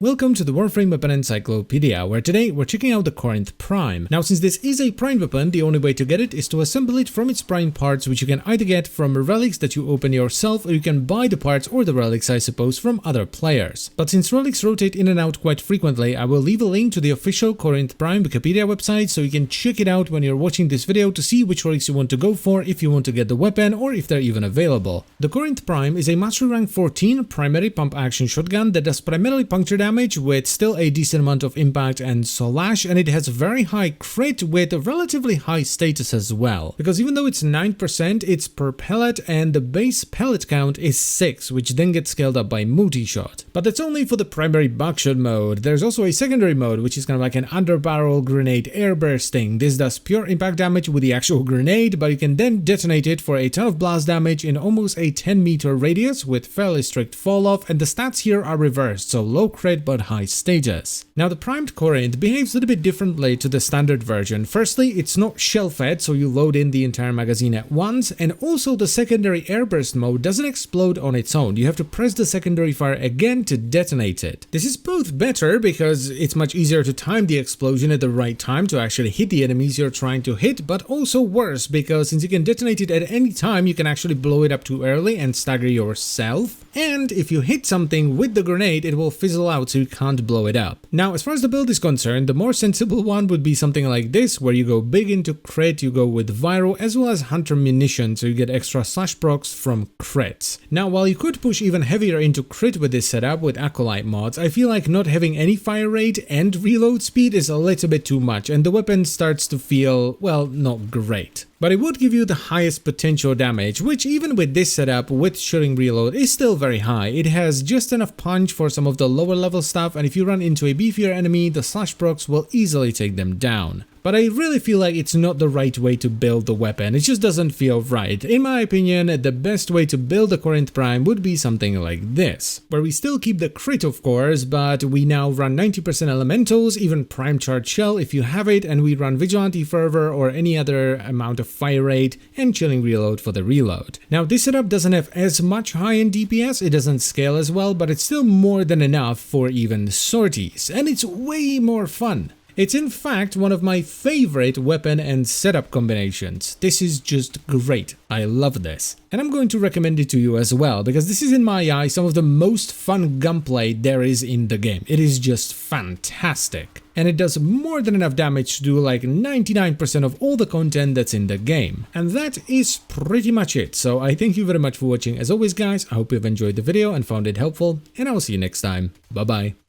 Welcome to the Warframe Weapon Encyclopedia, where today we're checking out the Corinth Prime. Now, since this is a Prime weapon, the only way to get it is to assemble it from its Prime parts, which you can either get from relics that you open yourself, or you can buy the parts or the relics, I suppose, from other players. But since relics rotate in and out quite frequently, I will leave a link to the official Corinth Prime Wikipedia website so you can check it out when you're watching this video to see which relics you want to go for if you want to get the weapon or if they're even available. The Corinth Prime is a Mastery Rank 14 primary pump action shotgun that does primarily puncture damage with still a decent amount of impact and slash, and it has very high crit with a relatively high status as well, because even though it's 9%, it's per pellet and the base pellet count is 6, which then gets scaled up by multi-shot. But that's only for the primary buckshot mode. There's also a secondary mode, which is kind of like an under-barrel grenade air bursting. This does pure impact damage with the actual grenade, but you can then detonate it for a ton of blast damage in almost a 10-meter radius with fairly strict fall-off, and the stats here are reversed, so low crit but high status. Now, the primed Corinth behaves a little bit differently to the standard version. Firstly, it's not shell-fed, so you load in the entire magazine at once, and also the secondary airburst mode doesn't explode on its own. You have to press the secondary fire again to detonate it. This is both better because it's much easier to time the explosion at the right time to actually hit the enemies you're trying to hit, but also worse because since you can detonate it at any time, you can actually blow it up too early and stagger yourself. And if you hit something with the grenade, it will fizzle out so you can't blow it up. Now, as far as the build is concerned, the more sensible one would be something like this, where you go big into crit, you go with Viral as well as Hunter Munition, so you get extra slash procs from crits. Now, while you could push even heavier into crit with this setup with Acolyte mods, I feel like not having any fire rate and reload speed is a little bit too much, and the weapon starts to feel, well, not great. But it would give you the highest potential damage, which even with this setup with shooting reload is still very high. It has just enough punch for some of the lower level stuff, and if you run into a beefier enemy, the slash procs will easily take them down. But I really feel like it's not the right way to build the weapon, it just doesn't feel right. In my opinion, the best way to build the Corinth Prime would be something like this, where we still keep the crit of course, but we now run 90% elementals, even prime charge shell if you have it, and we run vigilante fervor or any other amount of fire rate and chilling reload for the reload. Now, this setup doesn't have as much high-end DPS, it doesn't scale as well, but it's still more than enough for even sorties, and it's way more fun. It's in fact one of my favorite weapon and setup combinations. This is just great. I love this. And I'm going to recommend it to you as well, because this is in my eyes some of the most fun gunplay there is in the game. It is just fantastic. And it does more than enough damage to do like 99% of all the content that's in the game. And that is pretty much it. So I thank you very much for watching. As always guys, I hope you've enjoyed the video and found it helpful, and I will see you next time. Bye bye.